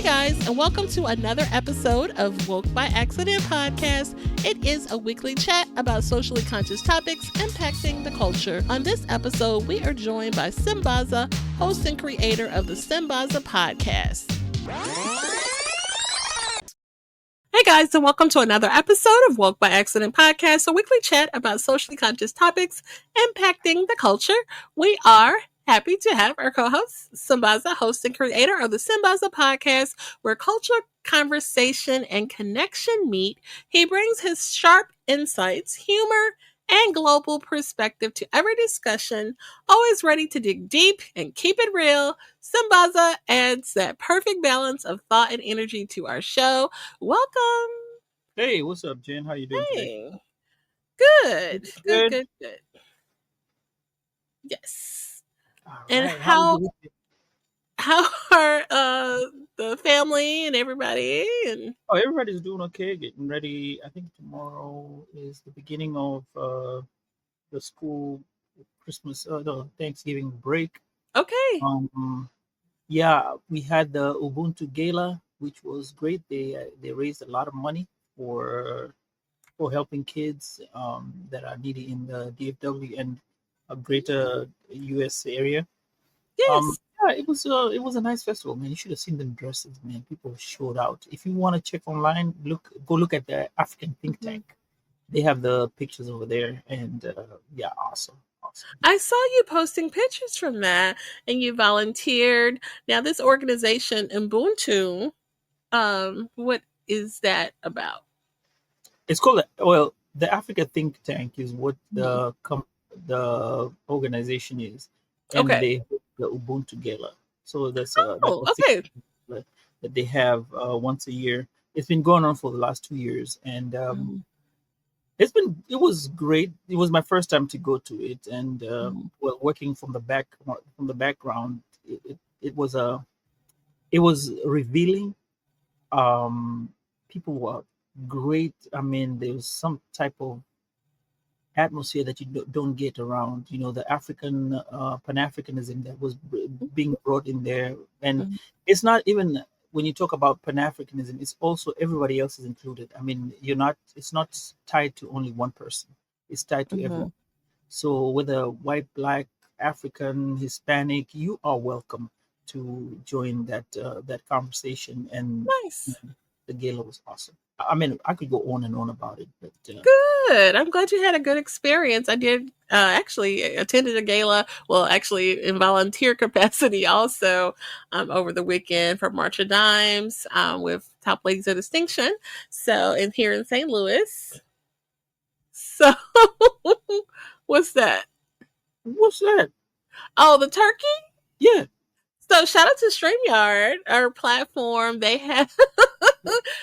Hey guys, and welcome to another episode of Woke by Accident podcast. It is a weekly chat about socially conscious topics impacting the culture. On this episode, we are joined by Sambaza, host and creator of the Sambaza podcast. Hey guys, and welcome to another episode of Woke by Accident podcast, a weekly chat about socially conscious topics impacting the culture. We are happy to have our co-host, Sambaza, host and creator of the Sambaza podcast, where culture, conversation, and connection meet. He brings his sharp insights, humor, and global perspective to every discussion, always ready to dig deep and keep it real. Sambaza adds that perfect balance of thought and energy to our show. Welcome. Hey, what's up, Jen? How you doing today? Hey. Good. Good. Yes. All And right. how are the family and everybody? And Oh, everybody's doing okay. Getting ready. I think tomorrow is the beginning of the school Christmas, the Thanksgiving break. okay. Yeah, we had the Ubuntu Gala, which was great. They raised a lot of money for helping kids that are needy in the DFW and a greater US area. Yes. Yeah, it was a nice festival, man. You should have seen them dresses, man. People showed out. If you want to check online, go look at the African think tank. They have the pictures over there, and yeah, awesome. I saw you posting pictures from that, and you volunteered. Now, this organization, Ubuntu, what is that about? It's called the Africa think tank is what the organization is, and Okay. they have the Ubuntu Gala. So that's okay. that they have once a year. It's been going on for the last 2 years, and it was great. It was my first time to go to it, and well, working from the background, it was revealing. People were great. I mean, there was some type of atmosphere that you don't get around. You know, the African Pan-Africanism that was being brought in there, and it's not even when you talk about Pan-Africanism, it's also everybody else is included. I mean, it's not tied to only one person. It's tied to everyone. So whether white, black, African, Hispanic, you are welcome to join that conversation. And Nice. The gala was awesome. I mean, I could go on and on about it, but Good. I'm glad you had a good experience. I did actually attended a gala. Well, actually in volunteer capacity also over the weekend for March of Dimes with Top Ladies of Distinction. So here in St. Louis. So what's that? What's that? Oh, the turkey? Yeah. So shout out to StreamYard, our platform. They have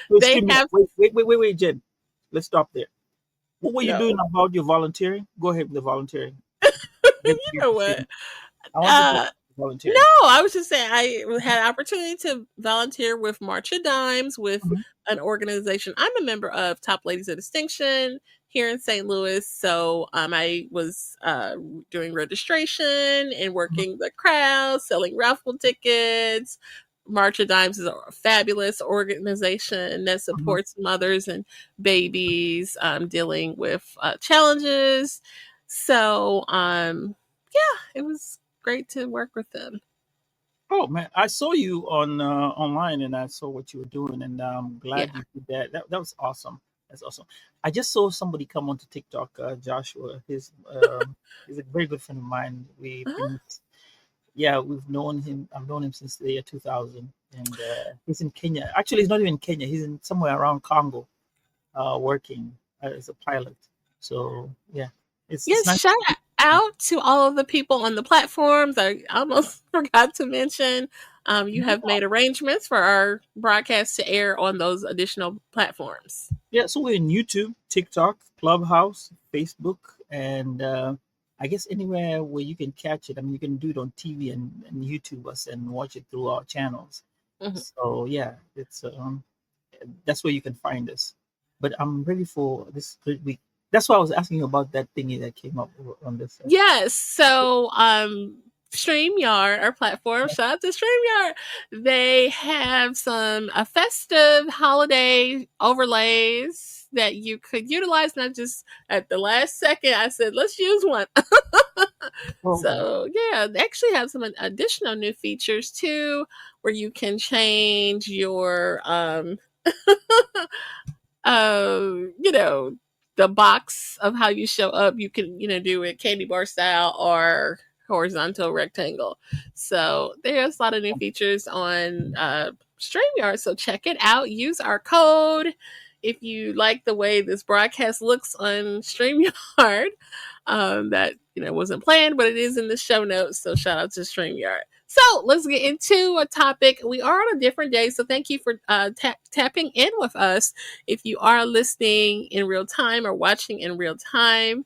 Wait, Jen. Let's stop there. What were you doing about your volunteering? Go ahead with the volunteering. You know what? I want to volunteer. No, I was just saying I had an opportunity to volunteer with March of Dimes with an organization I'm a member of, Top Ladies of Distinction here in St. Louis. So I was doing registration and working the crowd, selling raffle tickets. March of Dimes is a fabulous organization that supports mothers and babies dealing with challenges. So, yeah, it was great to work with them. Oh man, I saw you on online, and I saw what you were doing, and I'm glad you did that. That was awesome. That's awesome. I just saw somebody come onto TikTok, Joshua. He's a very good friend of mine. We've known him. I've known him since the year 2000, and he's in Kenya. Actually, he's not even in Kenya. He's in somewhere around Congo, working as a pilot. So yeah, it's nice. Shout out to all of the people on the platforms. I almost forgot to mention you have made arrangements for our broadcast to air on those additional platforms. Yeah, so we're in YouTube, TikTok, Clubhouse, Facebook, and I guess anywhere where you can catch it. I mean, you can do it on TV and YouTube us and watch it through our channels. So yeah, it's that's where you can find us. But I'm ready for this great week. That's why I was asking you about that thingy that came up on this. Yes. So StreamYard, our platform. Shout out to StreamYard. They have some festive holiday overlays that you could utilize. Not just at the last second, I said, let's use one. Okay. So yeah, they actually have some additional new features too, where you can change your you know, the box of how you show up. You can, do it candy bar style or horizontal rectangle. So there's a lot of new features on StreamYard. So check it out. Use our code if you like the way this broadcast looks on StreamYard. That wasn't planned, but it is in the show notes. So shout out to StreamYard. So let's get into a topic. We are on a different day, so thank you for tapping in with us. If you are listening in real time or watching in real time,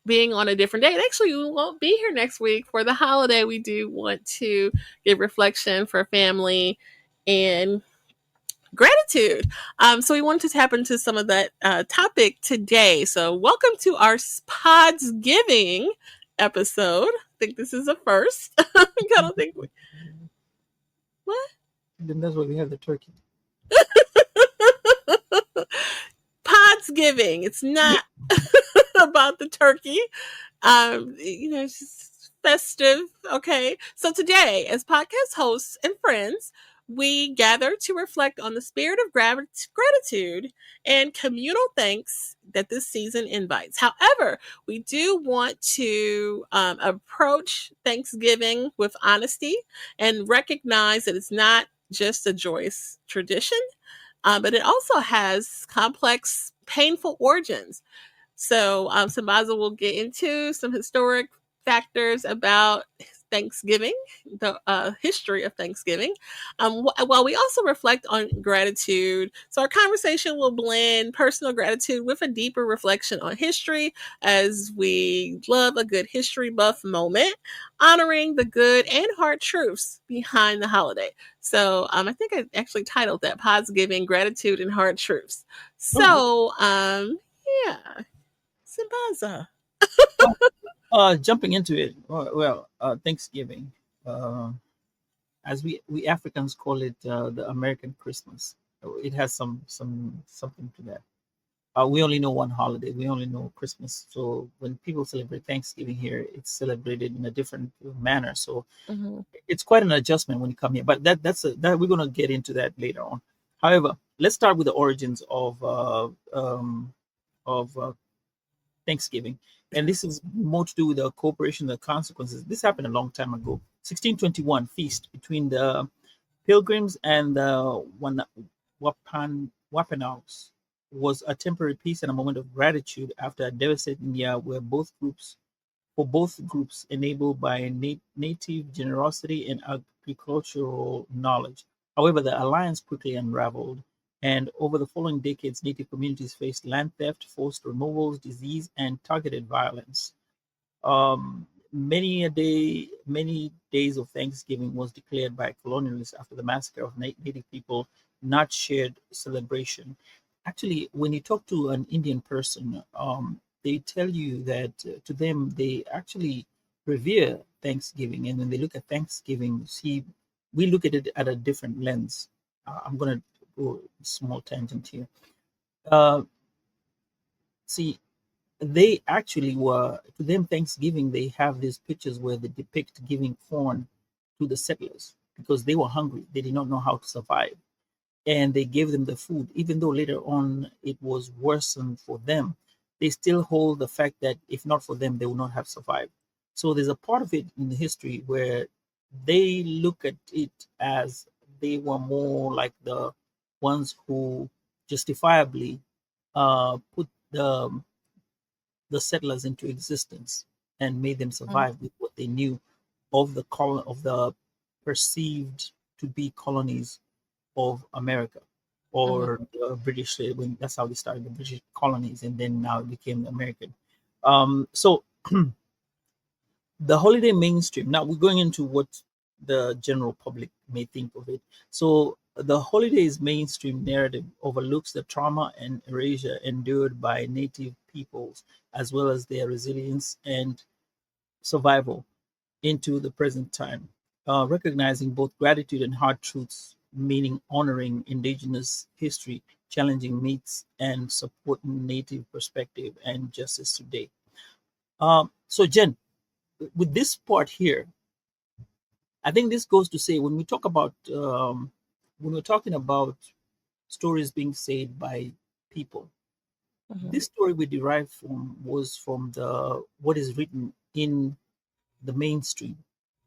being on a different day, and actually we won't be here next week for the holiday. We do want to give reflection for family and gratitude. So we wanted to tap into some of that topic today. So welcome to our Podsgiving episode. I think this is a first. I don't think we... What? Then that's why we have the turkey. Podsgiving. It's not about the turkey. It's just festive. Okay. So today, as podcast hosts and friends, we gather to reflect on the spirit of gratitude and communal thanks that this season invites. However, we do want to approach Thanksgiving with honesty and recognize that it's not just a joyous tradition, but it also has complex, painful origins. So Sambaza will get into some historic factors about Thanksgiving, the history of Thanksgiving, while we also reflect on gratitude. So our conversation will blend personal gratitude with a deeper reflection on history, as we love a good history buff moment, honoring the good and hard truths behind the holiday. So I think I actually titled that Podsgiving, Gratitude and Hard Truths. So yeah. Sambaza. Jumping into it, Thanksgiving, as we Africans call it, the American Christmas. It has something to that. We only know one holiday. We only know Christmas. So when people celebrate Thanksgiving here, it's celebrated in a different manner. So it's quite an adjustment when you come here. But that we're gonna get into that later on. However, let's start with the origins of Thanksgiving. And this is more to do with the cooperation, the consequences. This happened a long time ago. 1621 feast between the Pilgrims and the Wampanoags was a temporary peace and a moment of gratitude after a devastating year where both groups enabled by native generosity and agricultural knowledge. However, the alliance quickly unraveled, and over the following decades, native communities faced land theft, forced removals, disease, and targeted violence. Many days of Thanksgiving was declared by colonialists after the massacre of native people, not shared celebration. Actually, when you talk to an Indian person, they tell you that to them they actually revere Thanksgiving, and when they look at Thanksgiving, see, we look at it at a different lens. I'm going to go a small tangent here. See, they actually were, to them, Thanksgiving, they have these pictures where they depict giving corn to the settlers because they were hungry. They did not know how to survive. And they gave them the food, even though later on it was worsened for them. They still hold the fact that if not for them, they would not have survived. So there's a part of it in the history where they look at it as they were more like the ones who justifiably put the settlers into existence and made them survive with what they knew of the perceived to be colonies of America or British. When that's how they started, the British colonies, and then now it became American. So the holiday mainstream. Now we're going into what the general public may think of it. So the holidays mainstream narrative overlooks the trauma and erasure endured by native peoples, as well as their resilience and survival. into the present time, recognizing both gratitude and hard truths, meaning honoring indigenous history, challenging myths, and supporting native perspective and justice today. So, Jen, with this part here, I think this goes to say when we talk about when we're talking about stories being said by people, Mhm. this story we derived from was from the what is written in the mainstream,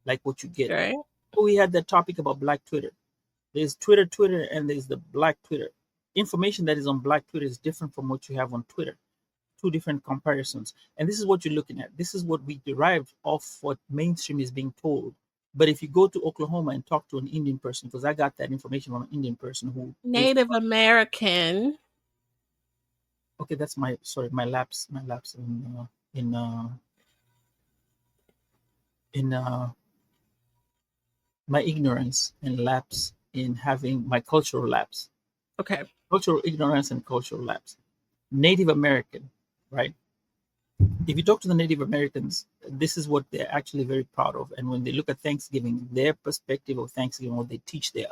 like what you get. Right. So we had that topic about Black Twitter. There's Twitter, and there's the Black Twitter. Information that is on Black Twitter is different from what you have on Twitter. Two different comparisons. And this is what you're looking at. This is what we derived off what mainstream is being told. But if you go to Oklahoma and talk to an Indian person, because I got that information from an Indian person who lives, Native American. okay, that's my sorry, my lapse in in my ignorance and lapse in having my cultural lapse, Okay. cultural ignorance and cultural lapse. Native American, right? If you talk to the Native Americans, this is what they're actually very proud of. And when they look at Thanksgiving, their perspective of Thanksgiving, what they teach their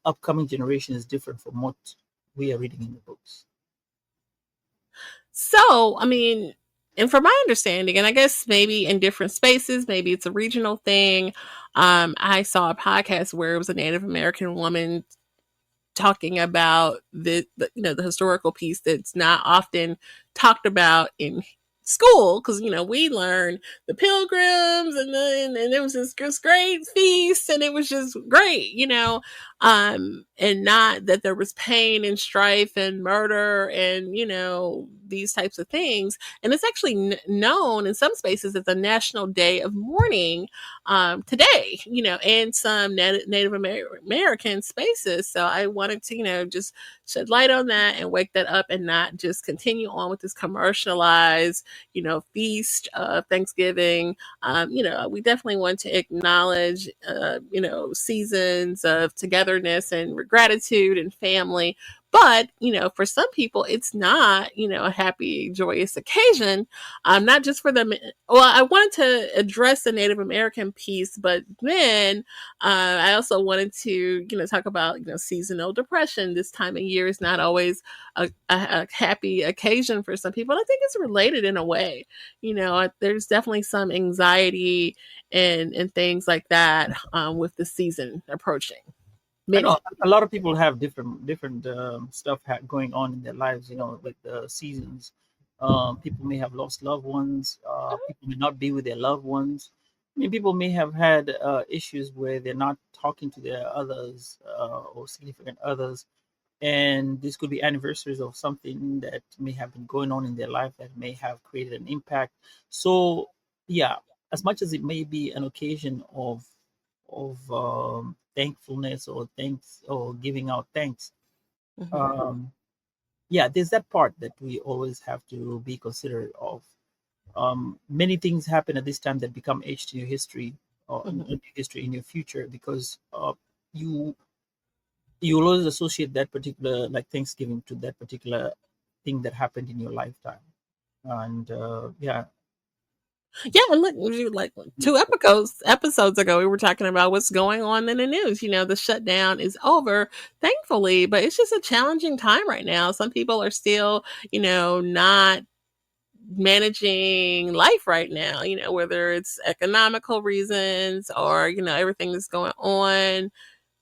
upcoming generation is different from what we are reading in the books. So, I mean, and from my understanding, and I guess maybe in different spaces, maybe it's a regional thing. I saw a podcast where it was a Native American woman talking about the historical piece that's not often talked about in school, because we learned the pilgrims and it was this great feast and it was just great, and not that there was pain and strife and murder and these types of things. And it's actually known in some spaces as a national day of mourning today, in some Native American spaces. So I wanted to, just shed light on that and wake that up and not just continue on with this commercialized, feast of Thanksgiving. We definitely want to acknowledge, seasons of togetherness and gratitude and family. But, for some people, it's not, a happy, joyous occasion. Not just for them. Well, I wanted to address the Native American piece, but then I also wanted to, talk about, seasonal depression. This time of year is not always a happy occasion for some people. And I think it's related in a way. There's definitely some anxiety and things like that with the season approaching. I know Many. a lot of people have different stuff going on in their lives. With the seasons, people may have lost loved ones. People may not be with their loved ones. I mean, people may have had issues where they're not talking to their others or significant others, and this could be anniversaries of something that may have been going on in their life that may have created an impact. So, yeah, as much as it may be an occasion of thankfulness or thanks or giving out thanks, Mm-hmm. um, yeah, there's that part that we always have to be considerate of. Many things happen at this time that become etched to your history or in Mm-hmm. your history in your future because you you will always associate that particular like Thanksgiving to that particular thing that happened in your lifetime. And yeah, Yeah, and look, like two episodes ago, we were talking about what's going on in the news. The shutdown is over, thankfully, but it's just a challenging time right now. Some people are still, not managing life right now, whether it's economical reasons or, everything that's going on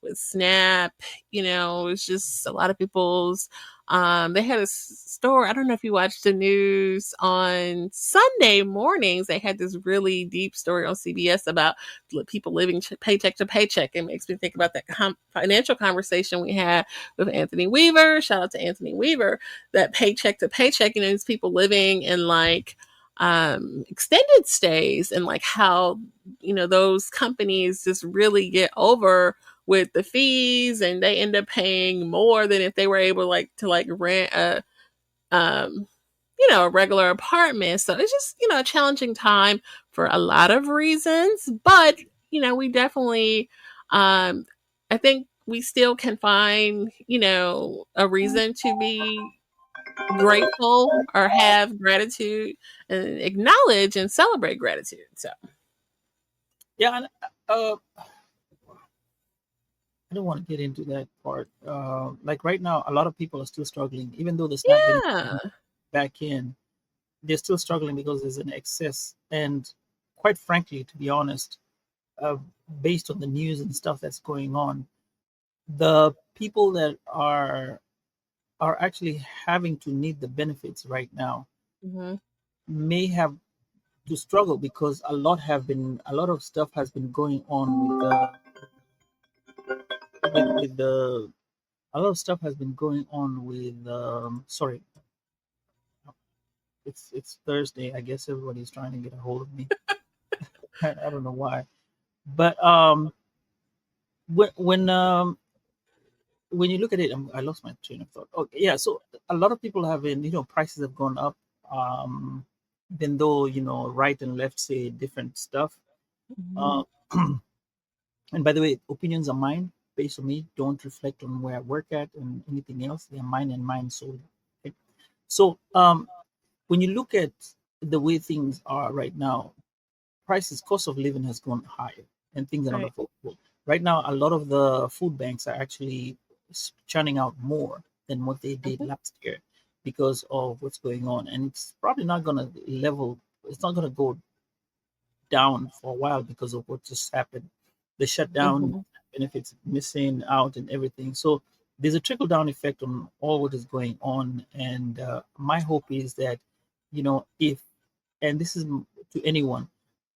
with Snap. It's just a lot of people's. They had a story. I don't know if you watched the news on Sunday mornings. They had this really deep story on CBS about people living paycheck to paycheck. It makes me think about that financial conversation we had with Anthony Weaver. Shout out to Anthony Weaver. That paycheck to paycheck. These people living in like extended stays and like how those companies just really get over with the fees and they end up paying more than if they were able to rent um a regular apartment. So it's just a challenging time for a lot of reasons, but we definitely I think we still can find a reason to be grateful or have gratitude and acknowledge and celebrate gratitude. So Yeah, and I don't want to get into that part. Like right now, a lot of people are still struggling, even though the SNAP yeah. benefit back in, they're still struggling because there's an excess. And quite frankly, to be honest, uh, based on the news and stuff that's going on, the people that are actually having to need the benefits right now Mm-hmm. may have to struggle because a lot of stuff has been going on with the a lot of stuff has been going on with sorry, it's Thursday. I guess everybody's trying to get a hold of me. I don't know why, but when when um when you look at it, I lost my train of thought. Okay, yeah. So a lot of people have been, prices have gone up. Um, Even though right and left say different stuff. Mm-hmm. Uh, and by the way, opinions are mine, based on me. Don't reflect on where I work at and anything else. They're mine and mine solely. Okay? So when you look at the way things are right now, prices, cost of living has gone higher and things are not Right. affordable. Right now, a lot of the food banks are actually churning out more than what they did Mm-hmm. last year because of what's going on. And it's probably not going to it's not going to go down for a while because of what just happened. The shutdown, Mm-hmm. benefits missing out, and everything. So there's a trickle down effect on all what is going on. And my hope is that, if, and this is to anyone,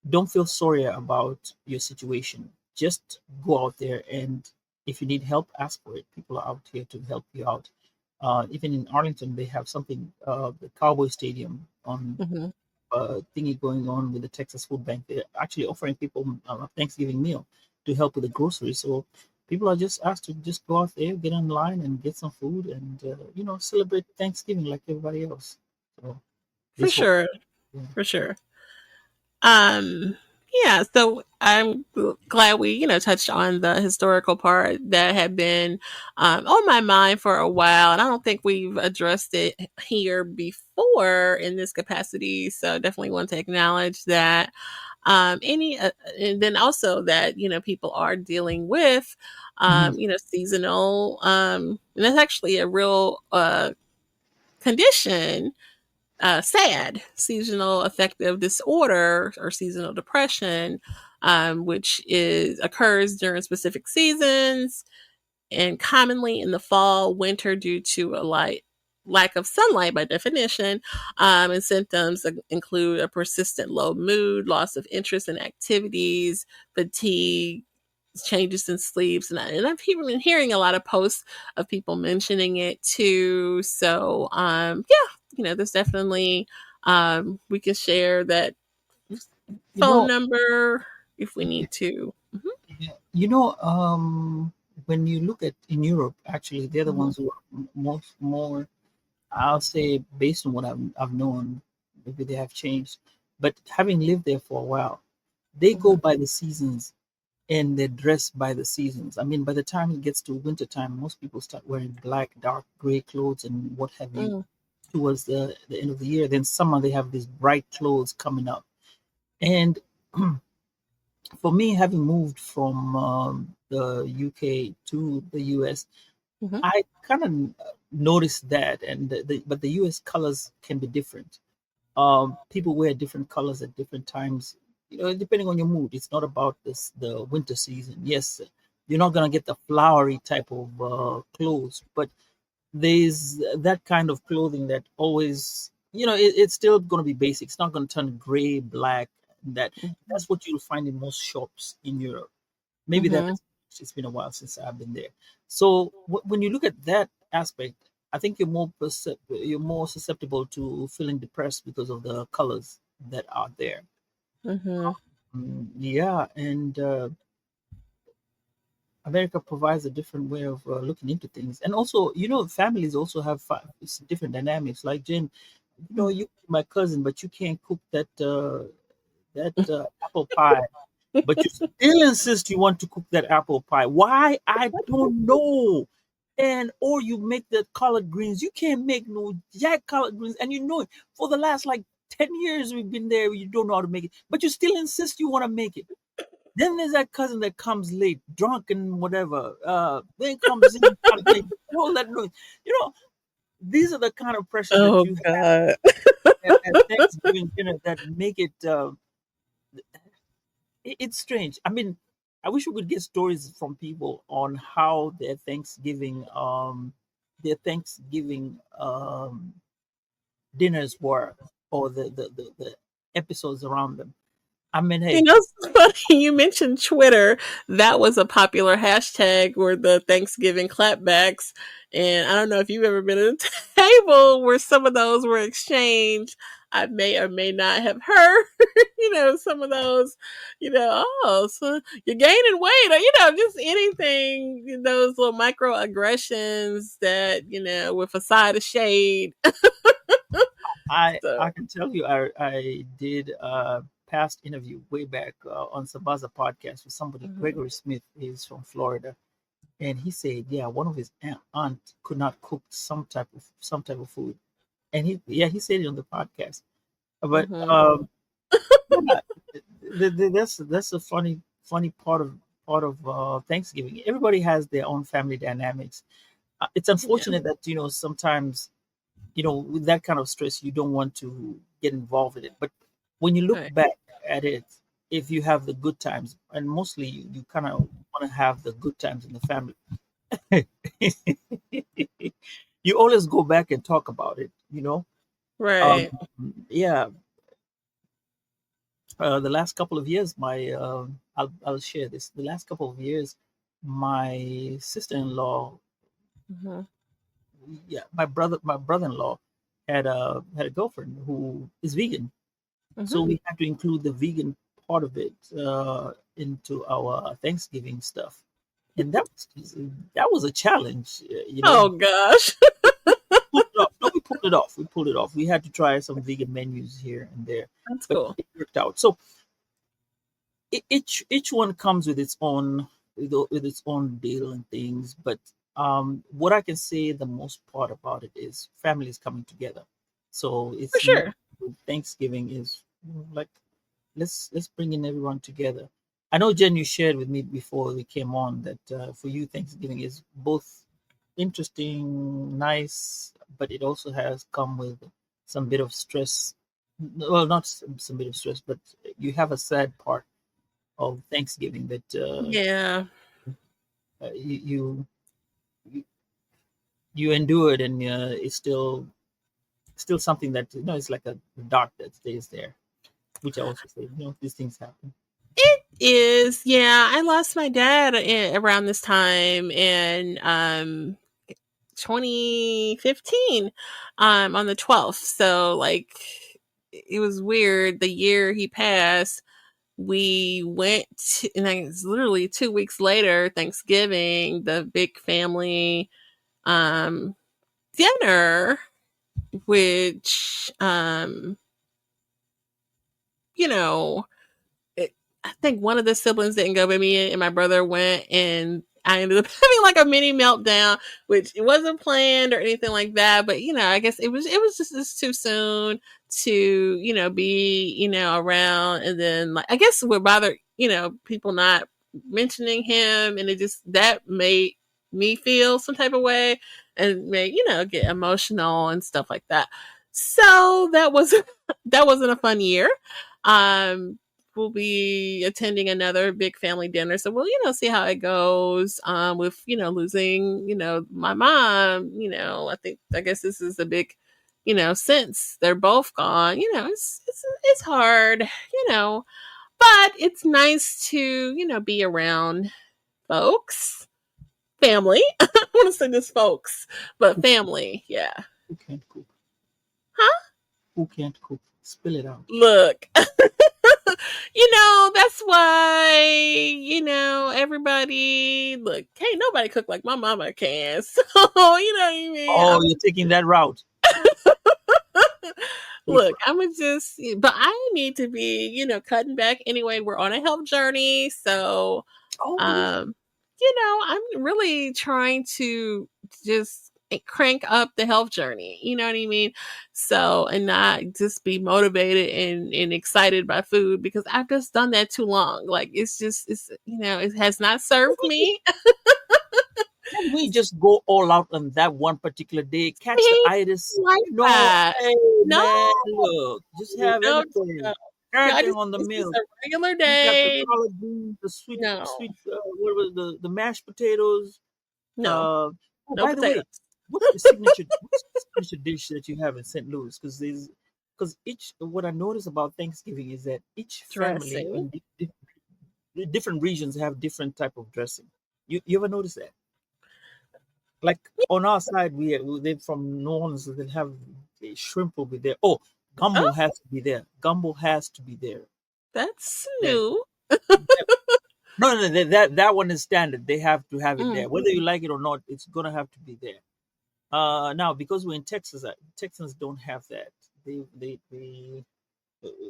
don't feel sorry about your situation. Just go out there, and if you need help, ask for it. People are out here to help you out. Even in Arlington, they have something, the Cowboy Stadium on Mm-hmm. thingy going on with the Texas Food Bank. They're actually offering people a Thanksgiving meal to help with the groceries. So people are just asked to just go out there, get online, and get some food, and celebrate Thanksgiving like everybody else. So For this hope. sure. Yeah. For sure. Um, yeah, so I'm glad we, touched on the historical part that had been on my mind for a while, and I don't think we've addressed it here before in this capacity. So definitely want to acknowledge that. Any, and then also that people are dealing with, Mhm. seasonal, and that's actually a real condition, SAD, seasonal affective disorder or seasonal depression, which is occurs during specific seasons and commonly in the fall, winter due to a lack of sunlight by definition. And symptoms include a persistent low mood, loss of interest in activities, fatigue, changes in sleeps, and I've even been hearing a lot of posts of people mentioning it too. So yeah, there's definitely we can share that You phone know, number if we need to. Mm-hmm. yeah, when you look at in Europe, actually, they're the Mm-hmm. ones who are most more. I'll say, based on what I've known, maybe they have changed. But having lived there for a while, they go Mm-hmm. by the seasons and they dress by the seasons. I mean, by the time it gets to winter time, most people start wearing black, dark gray clothes and what have you towards the end of the year. Then summer, they have these bright clothes coming up. And for me, having moved from the UK to the US, Mm-hmm. I kind of noticed that. And but the US colors can be different. People wear different colors at different times, depending on your mood. It's not about the winter season. Yes, you're not gonna get the flowery type of clothes, but there's that kind of clothing that always, it's still gonna be basic. It's not gonna turn gray, black. That's what you'll find in most shops in Europe. Maybe that Mm-hmm. it's been a while since I've been there. So when you look at that aspect, I think you're more susceptible to feeling depressed because of the colors that are there. Mm-hmm. Yeah, and America provides a different way of looking into things, and also, families also have it's different dynamics. Like Jen, you my cousin, but you can't cook that apple pie, but you still insist you want to cook that apple pie. Why? I don't know. and or you make the collard greens. You can't make no jack collard greens, and you know it. For the last like 10 years we've been there. You don't know how to make it, but you still insist you want to make it. Then there's that cousin that comes late, drunk and whatever. Then comes in, trying to make all that noise. You know, these are the kind of pressures that Oh you have God. at Thanksgiving dinner that make it. It's strange. I mean, I wish we could get stories from people on how their Thanksgiving dinners were, or the episodes around them. I mean, You hey, know, it's funny you mentioned Twitter. That was a popular hashtag where the Thanksgiving clapbacks. And I don't know if you've ever been at a table where some of those were exchanged. I may or may not have heard, some of those, oh, so you're gaining weight, or, just anything, those little microaggressions that, with a side of shade. I So, can tell you, I did a past interview way back on Sambaza podcast with somebody. mhm. Gregory Smith is from Florida, and he said, yeah, one of his aunt could not cook some type of food, and he said it on the podcast. But Mhm. yeah, that's a funny part of Thanksgiving. Everybody has their own family dynamics. It's Yeah. unfortunate that sometimes with that kind of stress, you don't want to get involved in it. But when you look Right. back at it, if you have the good times, and mostly you kind of want to have the good times in the family, you always go back and talk about it. Um, Right. yeah, the last couple of years, I'll share this. The last couple of years, my sister-in-law, Mhm. yeah, my brother-in-law had a girlfriend who is vegan. Mhm. So we had to include the vegan part of it into our Thanksgiving stuff, and that was a challenge. Oh gosh. Pulled it off. No, we pulled it off. We pulled it off. We had to try some vegan menus here and there, That's but cool. it worked out. So each one comes with its own with its own deal and things. But what I can say the most part about it is families coming together. So For it's more sure. Thanksgiving is like let's bring in everyone together. I know, Jen, you shared with me before we came on that for you Thanksgiving is both interesting, nice, but it also has come with some bit of stress. Well, not some bit of stress, but you have a sad part of Thanksgiving that Yeah. you you endured, and it's still something that it's like a dark that stays there. Which I also say, these things happen. It is. Yeah, I lost my dad around this time in 2015 on the 12th. So like it was weird the year he passed. We went to, and it's literally 2 weeks later, Thanksgiving, the big family um dinner, which you know it, I think one of the siblings didn't go, but me and my brother went, and I ended up having like a mini meltdown, which it wasn't planned or anything like that. But I guess it was just too soon to be around, and then like I guess would bother people not mentioning him, and it just that made me feel some type of way and made get emotional and stuff like that. So that was that wasn't a fun year. Um, we'll be attending another big family dinner. So we'll, see how it goes. With, losing, my mom, I guess this is a big, since they're both gone, it's hard, but it's nice to, be around folks, family. I want to say this folks, but Who, family. Yeah. who can't cook? Huh? Who can't cook? Spill it out. Look, that's why, everybody look, can't nobody cook like my mama can. So, you know what I mean? Oh, you're taking that route. Hey, Look, I'm gonna just, but I need to be, cutting back anyway. We're on a health journey. So, oh yeah. um, I'm really trying to just crank up the health journey. You know what I mean? So, and not just be motivated and excited by food, because I've just done that too long. Like, it's it has not served me. Can we just go all out on that one particular day? Catch the He itis. like No, that. hey No, man, look, just have no, everything, no. everything on the It's just meal. a regular You got the day. collard greens, the sweet, No, sweet. What was the mashed potatoes? no, Oh, no by the way, potatoes. what's the signature? What's the signature dish that you have in St. Louis? Because each what I notice about Thanksgiving is that each family Dressing. in different regions have different type of dressing. You ever notice that? Like on our side, they from New Orleans. They'll have shrimp will be there. Oh, Oh, gumbo has to be there. Gumbo has to be there. that's That, new. no, that one is standard. They have to have it Mm. there, whether you like it or not. It's gonna have to be there. Now because we're in Texas, Texans don't have that. They they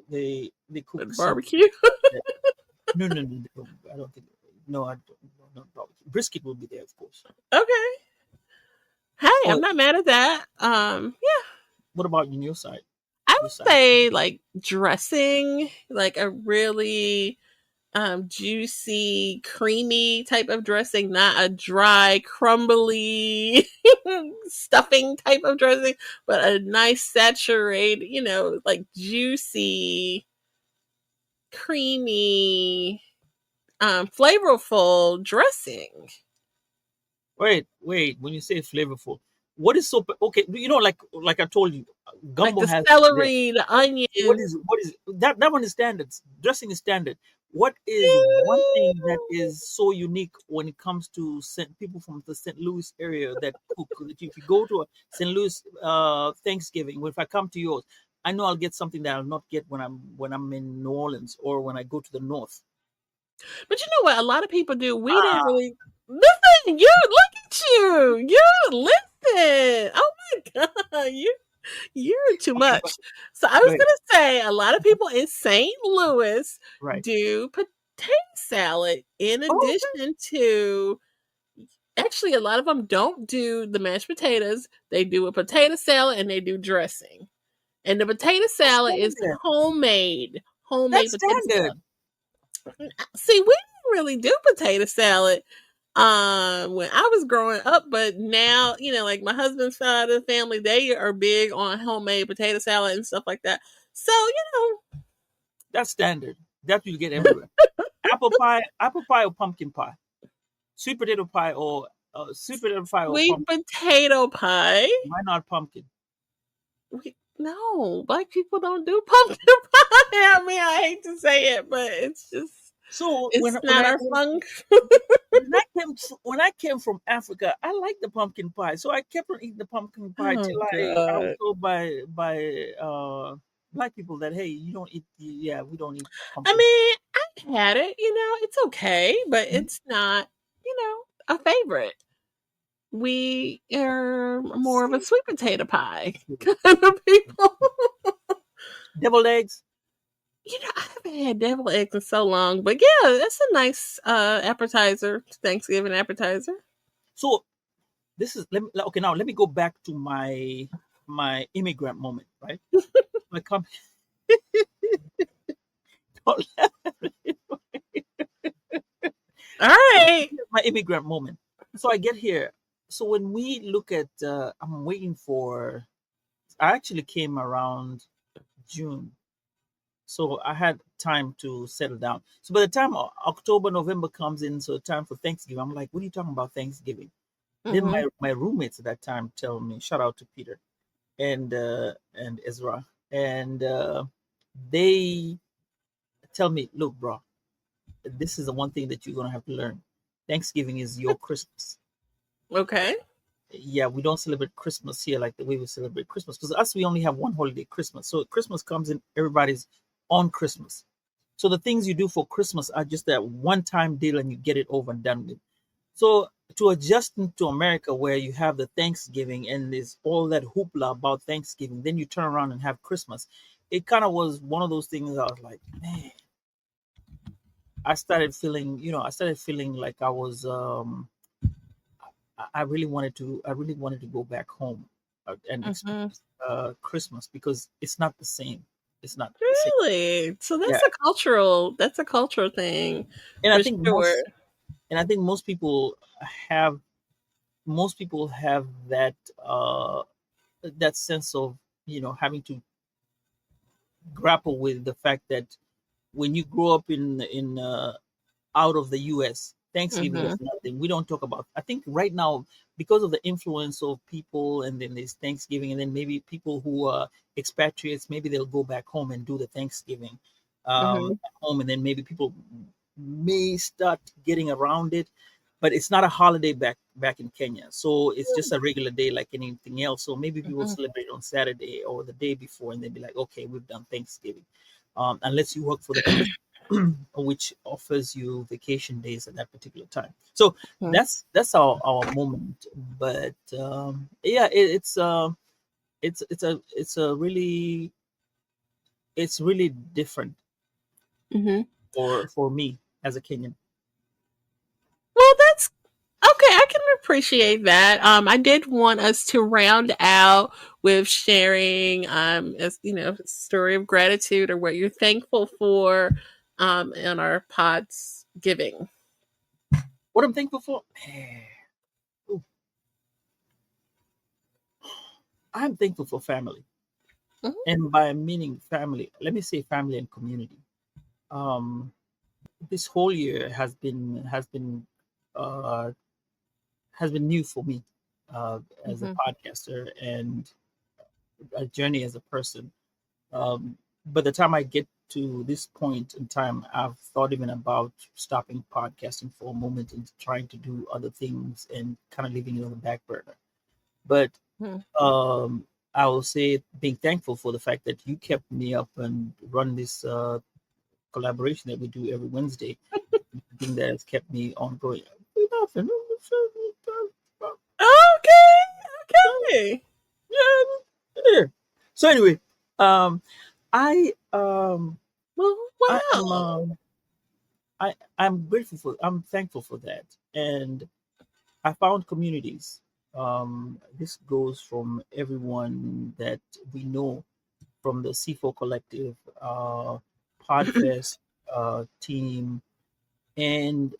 they they cook With something. barbecue. That, no, no, no, no, I don't think. No, I don't. No, no, barbecue. Brisket will be there, of course. Okay. Hey, I'm Oh, not mad at that. Yeah, what about on your side? I Your would side? say like dressing, like a really juicy, creamy type of dressing, not a dry, crumbly stuffing type of dressing, but a nice saturated, like juicy, creamy, flavorful dressing. Wait. When you say flavorful, what is so okay? Like I told you, Like gumbo the has to be there. celery, the onion. What is that? That one is standard. Dressing is standard. What is one thing that is so unique when it comes to people from the St. Louis area that cook? That if you go to a St. Louis Thanksgiving, if I come to yours, I know I'll get something that I'll not get when I'm in New Orleans or when I go to the north. But you know what? A lot of people do. We didn't Ah, really listen. You look at you. You listen. Oh my god, you're too okay, much. So I was right, gonna say a lot of people in St. Louis right. do potato salad in Oh, addition to. Actually, a lot of them don't do the mashed potatoes. They do a potato salad and they do dressing. And the potato that's salad is standard. homemade That's potato salad. standard. See, we didn't really do potato salad when I was growing up, but now, like my husband's side of the family, they are big on homemade potato salad and stuff like that. So, That's standard. That's what you get everywhere. Apple pie or pumpkin pie, sweet potato pie or sweet pumpkin. potato pie. Why not pumpkin? No, black people don't do pumpkin pie. I mean, I hate to say it, but So it's not our function. when I came from Africa, I liked the pumpkin pie. So I kept on eating the pumpkin pie Oh till I was god. told by black people that hey, you don't eat yeah, we don't eat I pumpkin. mean, I've had it, it's okay, but Mhm. it's not, a favorite. We are more of a See, sweet potato pie see. kind of people. Deviled eggs. I haven't had devil eggs in so long, but yeah, that's a nice appetizer, Thanksgiving appetizer. So this is okay. Now let me go back to my immigrant moment, right? I come All right. my immigrant moment. So I get here. So when we look at, I'm waiting for. I actually came around June, so I had time to settle down. So by the time October, November comes in, so time for Thanksgiving, I'm like, "What are you talking about Thanksgiving?" Then Mm-hmm. my roommates at that time tell me, shout out to Peter and Ezra, and they tell me, "Look, bro, this is the one thing that you're gonna have to learn. Thanksgiving is your Christmas. Okay. Yeah, we don't celebrate Christmas here like the way we celebrate Christmas because us we only have one holiday, Christmas. So Christmas comes in everybody's on Christmas. So the things you do for Christmas are just that one time deal and you get it over and done with. So to adjust into America where you have the Thanksgiving and there's all that hoopla about Thanksgiving, then you turn around and have Christmas. It kind of was one of those things I was like, man, I started feeling like I was I really wanted to go back home and Mm-hmm. experience Christmas, because it's not the same. It's not the same. Really? So Yeah, that's a cultural thing and I for think sure. most people have that that sense of, having to grapple with the fact that when you grow up in out of the US, Thanksgiving Mm-hmm. is nothing. We don't talk about. I think right now, because of the influence of people, and then there's Thanksgiving, and then maybe people who are expatriates, maybe they'll go back home and do the Thanksgiving Mm-hmm. at home, and then maybe people may start getting around it. But it's not a holiday back in Kenya, so it's just a regular day like anything else. So maybe people Mm-hmm. celebrate on Saturday or the day before, and they'll be like, okay, we've done Thanksgiving, unless you work for the Christmas, which offers you vacation days at that particular time. So that's our moment. But yeah, it's really different Mm-hmm. for me as a Kenyan. Well, that's okay. I can appreciate that. I did want us to round out with sharing, as you know, a story of gratitude or what you're thankful for, in our pods giving. What I'm thankful for, ooh, I'm thankful for family, Mm-hmm. and by meaning family, let me say family and community. Um, this whole year uh, has been new for me as a Mm-hmm. podcaster and a journey as a person. By the time I get to this point in time, I've thought even about stopping podcasting for a moment and trying to do other things and kind of leaving it on the back burner. But um, I will say being thankful for the fact that you kept me up and run this collaboration that we do every Wednesday. The thing that has kept me ongoing. Nothing. Okay. Okay. Yeah. So anyway, um, I um, Well, I am wow. I'm grateful for, I'm thankful for that, and I found communities. This goes from everyone that we know, from the C4 Collective, Podfest team, and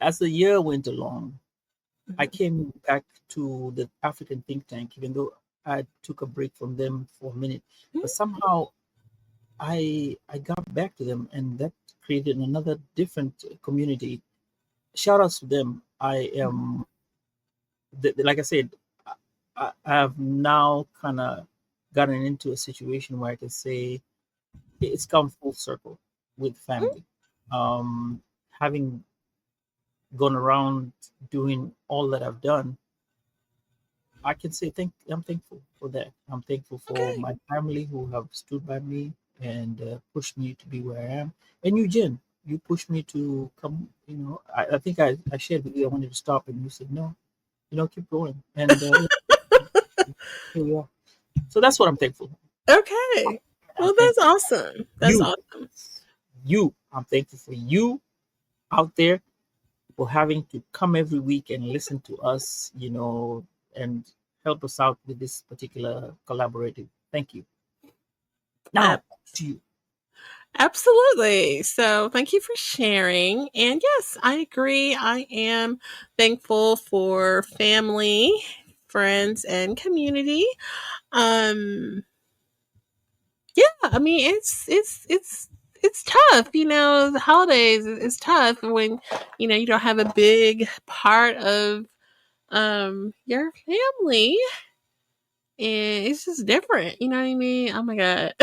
as the year went along, I came back to the African think tank, even though I took a break from them for a minute. But somehow I got back to them, and that created another different community. Shout outs to them. I am, like I said, I have now kind of gotten into a situation where I can say it's come full circle with family. Having gone around doing all that I've done, I can say I'm thankful for that. I'm thankful for Okay. my family who have stood by me and pushed me to be where I am. And you, Jen, you pushed me to come. I think I shared with you I wanted to stop, and you said no. Keep going. And here we are. So that's what I'm thankful for. Okay. I'm Well, that's thankful awesome. for That's you. awesome. I'm thankful for you out there for having to come every week and listen to us, and help us out with this particular collaborative. Thank you. Now to you. Absolutely. So thank you for sharing. And yes, I agree. I am thankful for family, friends, and community. Um, yeah, I mean it's tough, the holidays is tough when you don't have a big part of your family, and it's just different, you know what I mean? Oh my god.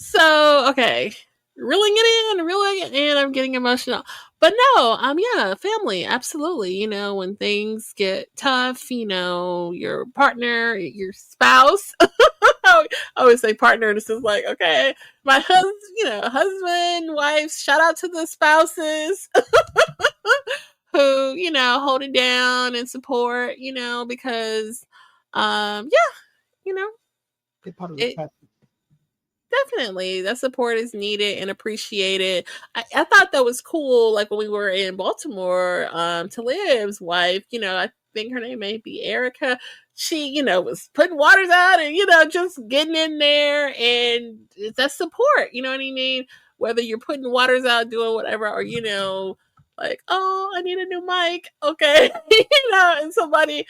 So, okay. Reeling it in, I'm getting emotional. But no, yeah, family, absolutely. When things get tough, your partner, your spouse. I always say partner, this is like, okay, my husband, wife, shout out to the spouses who, hold it down and support, because yeah, you know, They're part of the it fabric. Definitely. That support is needed and appreciated. I thought that was cool. Like when we were in Baltimore, Tlyzz's wife, I think her name may be Erica. She, was putting waters out and, just getting in there, and that's support. You know what I mean? Whether you're putting waters out, doing whatever, or, like, oh, I need a new mic. Okay. And somebody,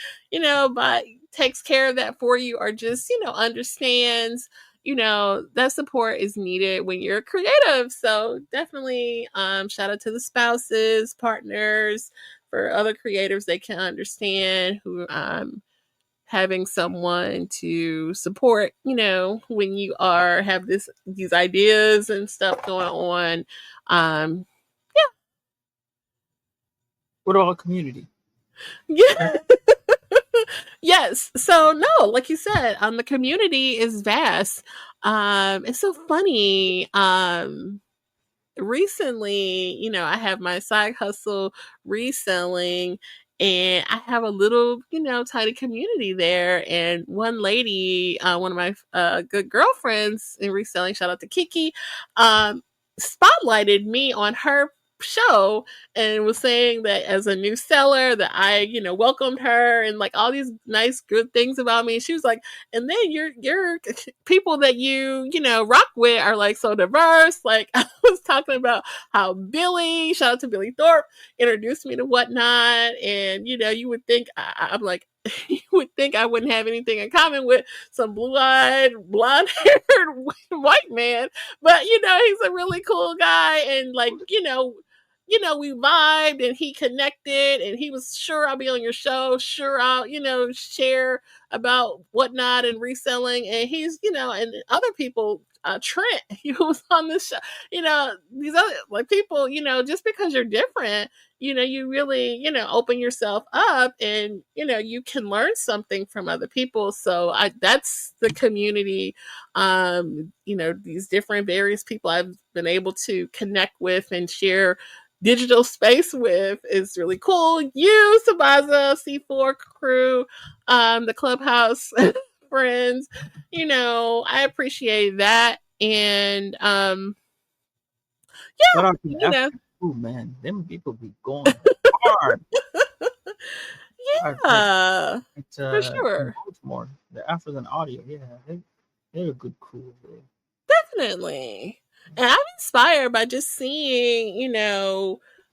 takes care of that for you, or just, understands, that support is needed when you're creative. So definitely shout out to the spouses, partners, for other creatives. They can understand who having someone to support, when you have these ideas and stuff going on. um What about community? yeah. Yes. So no, like you said, the community is vast. It's so funny. Recently, I have my side hustle reselling, and I have a little, tiny community there. And one lady, one of my good girlfriends in reselling, shout out to Kiki, spotlighted me on her show and was saying that as a new seller that I, welcomed her and like all these nice good things about me. She was like, and then your people that you rock with are like so diverse. Like I was talking about how Billy, shout out to Billy Thorpe, introduced me to Whatnot, and you would think I'm like, you would think I wouldn't have anything in common with some blue-eyed, blonde-haired white man, but he's a really cool guy, and like we vibed and he connected, and he was sure I'll be on your show, sure I'll share about Whatnot and reselling, and he's and other people, Trent, who was on the show, these other like people, just because you're different, you really open yourself up, and you can learn something from other people. So that's the community. These different various people I've been able to connect with and share digital space with is really cool. You, Sambaza, C4 crew, the Clubhouse friends, I appreciate that. And Shout yeah, out to the African crew, man. Them people be going hard. yeah, It's for in sure. Baltimore, the African audio. Yeah, they're a good crew. Definitely. And I'm inspired by just seeing,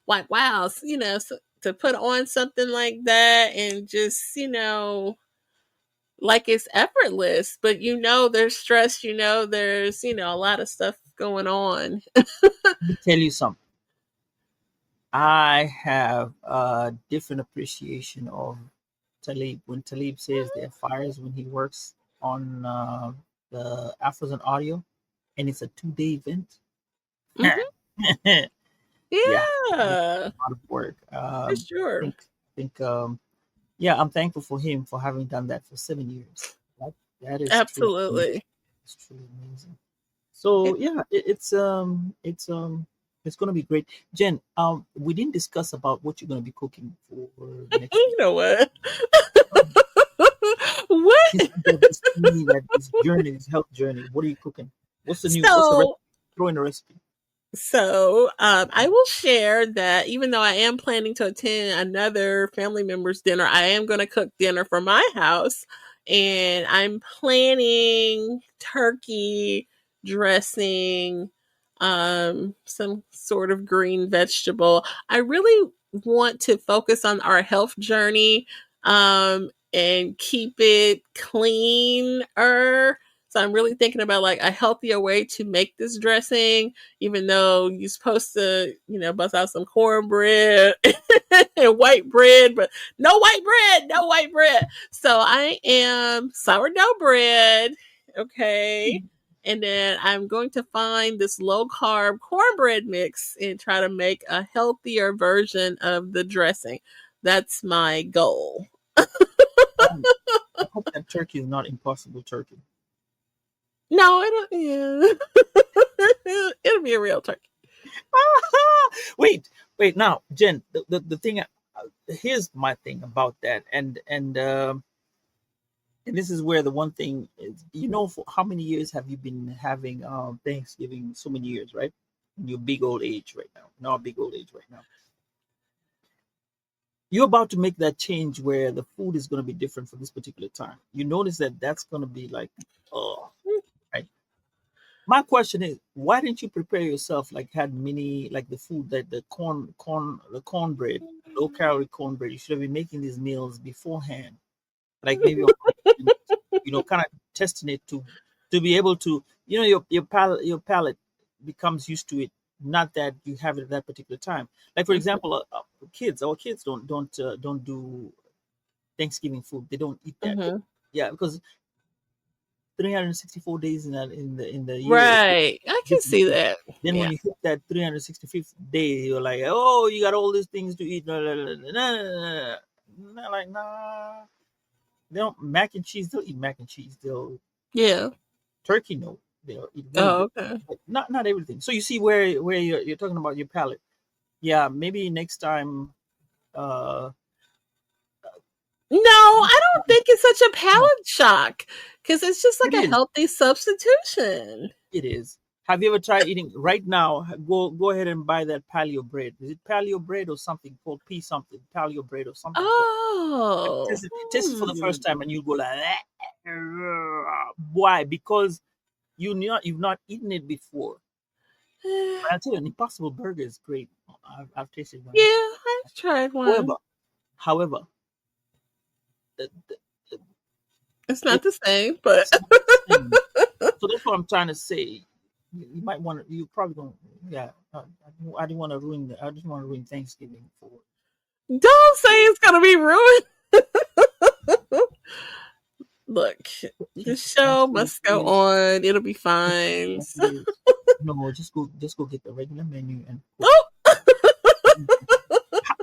like, wow, to put on something like that and just, like it's effortless, but there's stress, there's, a lot of stuff going on. Let me tell you something. I have a different appreciation of Talib. When Talib says there are fires when he works on the Afrozen audio, and it's a 2-day event. Hmm. Yeah, it's Yeah, a lot of work. for sure. Think yeah, I'm thankful for him for having done that for 7 years. That is truly amazing. Absolutely. It's truly amazing. So yeah, it's gonna be great. Jen, we didn't discuss about what you're gonna be cooking for next You week. know what? Since What? you got this thing, that this journey, this health journey, what are you cooking? What's the recipe? So Throw in the recipe. I will share that even though I am planning to attend another family member's dinner, I am going to cook dinner for my house. And I'm planning turkey dressing, some sort of green vegetable. I really want to focus on our health journey, and keep it cleaner. So I'm really thinking about like a healthier way to make this dressing, even though you're supposed to, bust out some cornbread and white bread, but no white bread, no white bread. So I am sourdough bread, okay? And then I'm going to find this low carb cornbread mix and try to make a healthier version of the dressing. That's my goal. Um, I hope that turkey is not Impossible Turkey. No, yeah. It'll be a real turkey. wait, wait. Now, Jen, the thing. Here's my thing about that, and And this is where the one thing is, for how many years have you been having Thanksgiving? So many years, right? In your big old age right now. In our big old age right now. You're about to make that change where the food is going to be different for this particular time. You notice that that's going to be like, oh, right. My question is, why didn't you prepare yourself like had mini like the food that the cornbread, low calorie cornbread? You should have been making these meals beforehand, like maybe kind of testing it to be able to, your palate becomes used to it. Not that you have it at that particular time. Like for example, our kids don't do Thanksgiving food. They don't eat that. Mm-hmm. Yeah, because 364 days in the year. Right. I can see that. Then when Yeah. you hit that 365th day, you're like, oh, you got all these things to eat. No, no, no, no, no, no. Not like, nah. They don't mac and cheese. They'll eat mac and cheese. They'll Yeah. turkey. No, they'll eat Oh, okay. but not everything. So you see where you're talking about your palate. Yeah, maybe next time. Uh, No, I don't think it's such a palate shock because it's just it like a is. healthy substitution. It is. Have you ever tried eating right now? Go ahead and buy that paleo bread. Is it paleo bread or something called P something? Paleo bread or something called. Oh. Test it for the first time and you go like, why? Because you've not eaten it before. But I'll tell you, an Impossible Burger is great. I've tasted one. Yeah, I've tried one. However, It's not the same, but it's not the same. So that's what I'm trying to say. You might want to. You probably don't. Yeah, I didn't want to ruin. I just want to ruin Thanksgiving for. don't say it's gonna be ruined. Look, the show must go on. It'll be fine. No, just go get the regular menu and. Oh!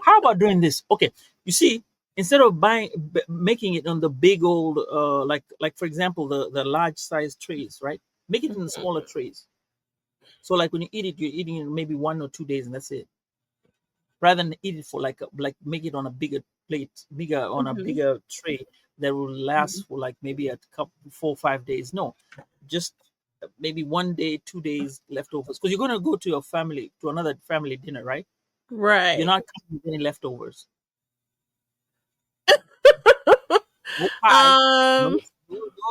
How about doing this? Okay, you see, instead of making it on the big old like for example the large size trays, right? Make it in the smaller trays. So like when you eat it, you're eating it maybe 1 or 2 days and that's it. Rather than eat it for like make it on a bigger plate, on a bigger tray that will last for like maybe a couple 4 or 5 days. No, just maybe 1 day, 2 days leftovers because you're gonna go to another family dinner, right? Right. You're not coming with any leftovers.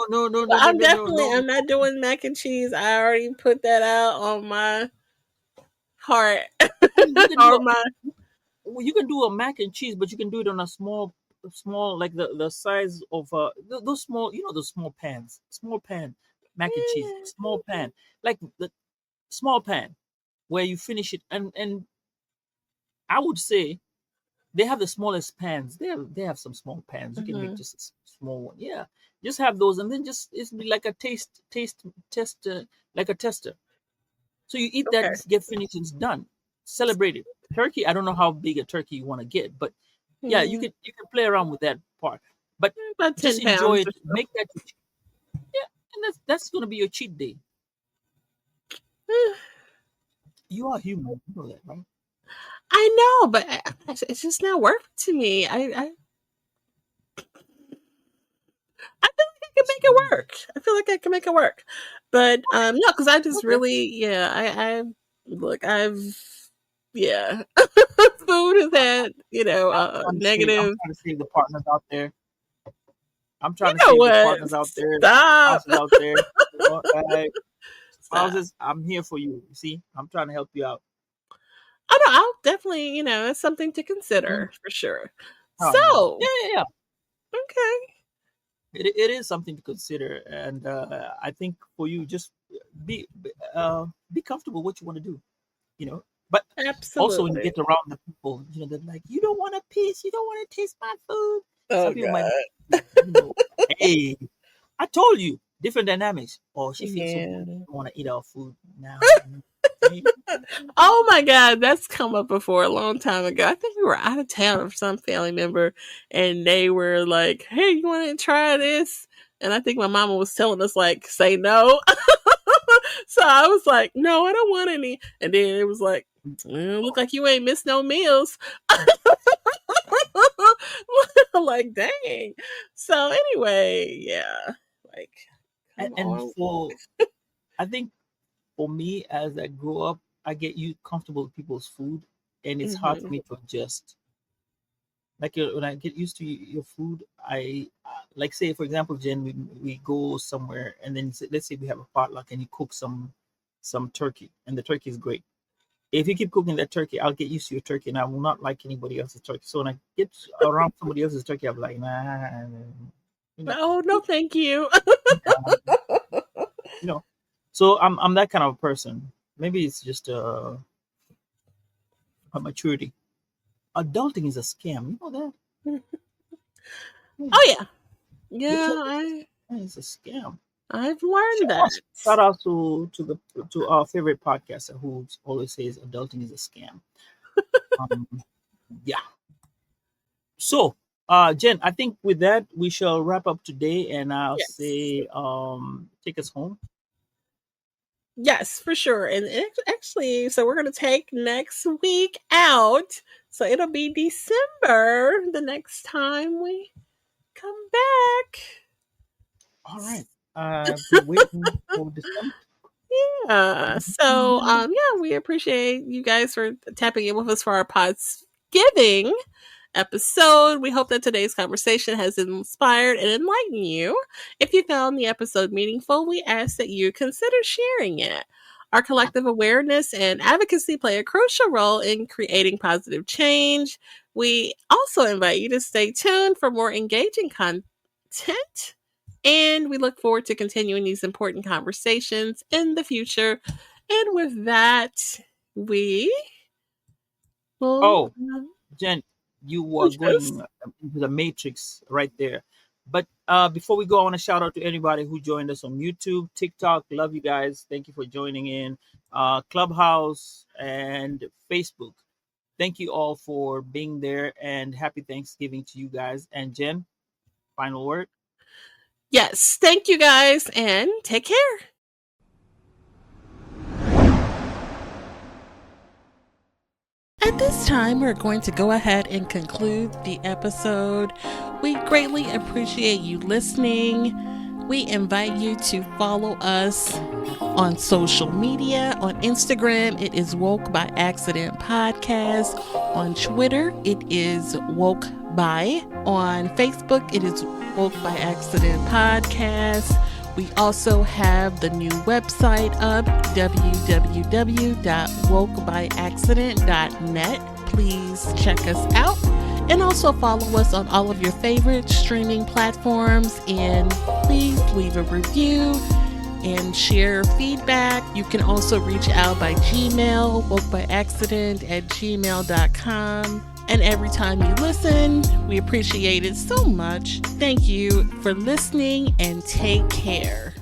No, I'm not doing mac and cheese. I already put that out on my heart. You can do a mac and cheese, but you can do it on a small like the size of those small, those small pan mac and cheese, small pan, like the small pan where you finish it, and I would say they have the smallest pans. They have some small pans. You can make just a small one. Yeah, just have those, and then it's be like a test, like a tester. So you eat that, get finished, and it's done. Celebrate it. Turkey. I don't know how big a turkey you want to get, but yeah, you can play around with that part. But about 10 just enjoy pounds it. Make that. Yeah, and that's going to be your cheat day. You are human. You know that, right? I know, but it's just not working to me. I feel like I can make it work. I feel like I can make it work, but no, because I just really, I look, yeah, food has had negative. I'm trying to save the partners out there. I'm trying to save the partners out there. Stop. Out there. Spouses, I'm here for you. You see, I'm trying to help you out. Oh no, I'll definitely, it's something to consider for sure. So yeah. Okay. It is something to consider, and I think for you, just be comfortable with what you want to do, But absolutely, also when you get around the people, they're like, you don't want a piece, you don't want to taste my food. Oh, some people might, hey, I told you, different dynamics. Oh, she feels so good. You want to eat our food now. Oh my God, that's come up before a long time ago. I think we were out of town with some family member, and they were like, "Hey, you want to try this?" And I think my mama was telling us like, "Say no." So I was like, "No, I don't want any." And then it was like, "Look like you ain't missed no meals." Like, dang. So anyway, yeah, like come And on. I think for me, as I grow up, I get you comfortable with people's food, and it's hard for Hmm. me to adjust. Like when I get used to your food, I like say for example, Jen, we go somewhere, and then let's say we have a potluck, and you cook some turkey, and the turkey is great. If you keep cooking that turkey, I'll get used to your turkey, and I will not like anybody else's turkey. So when I get around somebody else's turkey, I'm like, nah, you know, Oh no, thank you. you know. So I'm that kind of person. Maybe it's just a maturity. Adulting is a scam. You know that? Oh yeah, It's yeah. it's a scam. I've learned Shout that. out, shout out to our favorite podcaster who always says adulting is a scam. Um, yeah. So, Jen, I think with that we shall wrap up today, and I'll Yes. say, take us home. Yes, for sure. And actually, so we're going to take next week out. So it'll be December the next time we come back. All right. Be waiting for December. So yeah, we appreciate you guys for tapping in with us for our Podsgiving episode. We hope that today's conversation has inspired and enlightened you. If you found the episode meaningful, we ask that you consider sharing it. Our collective awareness and advocacy play a crucial role in creating positive change. We also invite you to stay tuned for more engaging content. And we look forward to continuing these important conversations in the future. And with that, we will. Oh, Jen, you are Yes. going into the matrix right there. But before we go, I want to shout out to anybody who joined us on YouTube, TikTok. Love you guys. Thank you for joining in. Clubhouse and Facebook. Thank you all for being there, and happy Thanksgiving to you guys. And Jen, final word. Yes. Thank you guys and take care. At this time, we're going to go ahead and conclude the episode. We greatly appreciate you listening. We invite you to follow us on social media. On Instagram, it is Woke by Accident Podcast. On Twitter, it is Woke by. On Facebook, it is Woke by Accident Podcast. We also have the new website up, www.wokebyaccident.net. Please check us out. And also follow us on all of your favorite streaming platforms. And please leave a review and share feedback. You can also reach out by Gmail, wokebyaccident@gmail.com. And every time you listen, we appreciate it so much. Thank you for listening and take care.